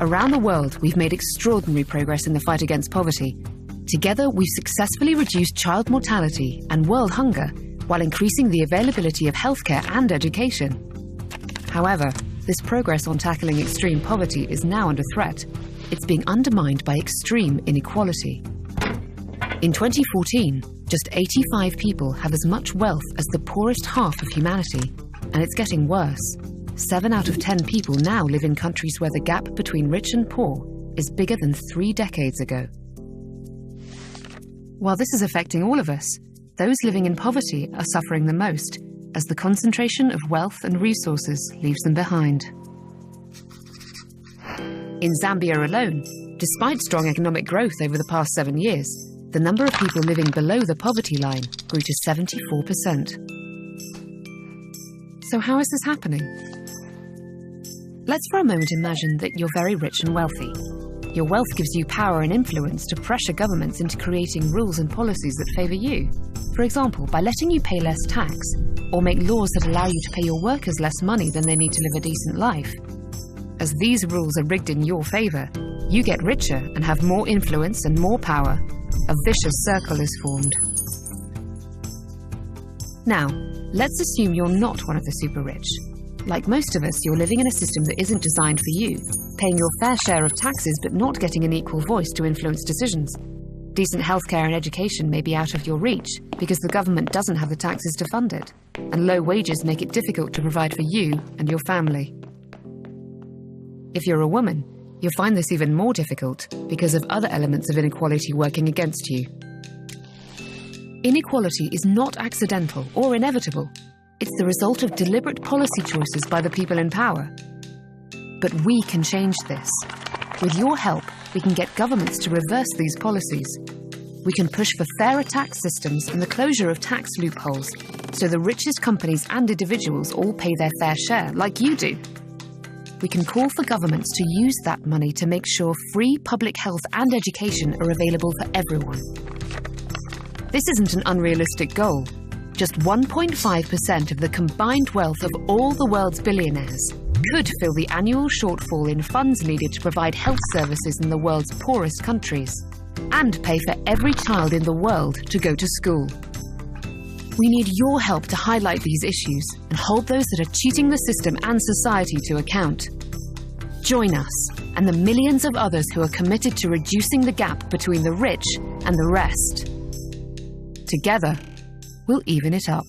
Around the world, we've made extraordinary progress in the fight against poverty. Together, we've successfully reduced child mortality and world hunger while increasing the availability of healthcare and education. However, this progress on tackling extreme poverty is now under threat. It's being undermined by extreme inequality. In 2014, just 85 people have as much wealth as the poorest half of humanity, and it's getting worse. 7 out of 10 people now live in countries where the gap between rich and poor is bigger than 3 decades ago. While this is affecting all of us, those living in poverty are suffering the most, as the concentration of wealth and resources leaves them behind. In Zambia alone, despite strong economic growth over the past 7 years, the number of people living below the poverty line grew to 74%. So how is this happening? Let's for a moment imagine that you're very rich and wealthy. Your wealth gives you power and influence to pressure governments into creating rules and policies that favour you. For example, by letting you pay less tax, or make laws that allow you to pay your workers less money than they need to live a decent life. As these rules are rigged in your favour, you get richer and have more influence and more power. A vicious circle is formed. Now, let's assume you're not one of the super rich. Like most of us, you're living in a system that isn't designed for you, paying your fair share of taxes but not getting an equal voice to influence decisions. Decent healthcare and education may be out of your reach because the government doesn't have the taxes to fund it, and low wages make it difficult to provide for you and your family. If you're a woman, you'll find this even more difficult because of other elements of inequality working against you. Inequality is not accidental or inevitable. It's the result of deliberate policy choices by the people in power. But we can change this. With your help, we can get governments to reverse these policies. We can push for fairer tax systems and the closure of tax loopholes, so the richest companies and individuals all pay their fair share, like you do. We can call for governments to use that money to make sure free public health and education are available for everyone. This isn't an unrealistic goal. Just 1.5% of the combined wealth of all the world's billionaires could fill the annual shortfall in funds needed to provide health services in the world's poorest countries, and pay for every child in the world to go to school. We need your help to highlight these issues and hold those that are cheating the system and society to account. Join us and the millions of others who are committed to reducing the gap between the rich and the rest. Together, we'll even it up.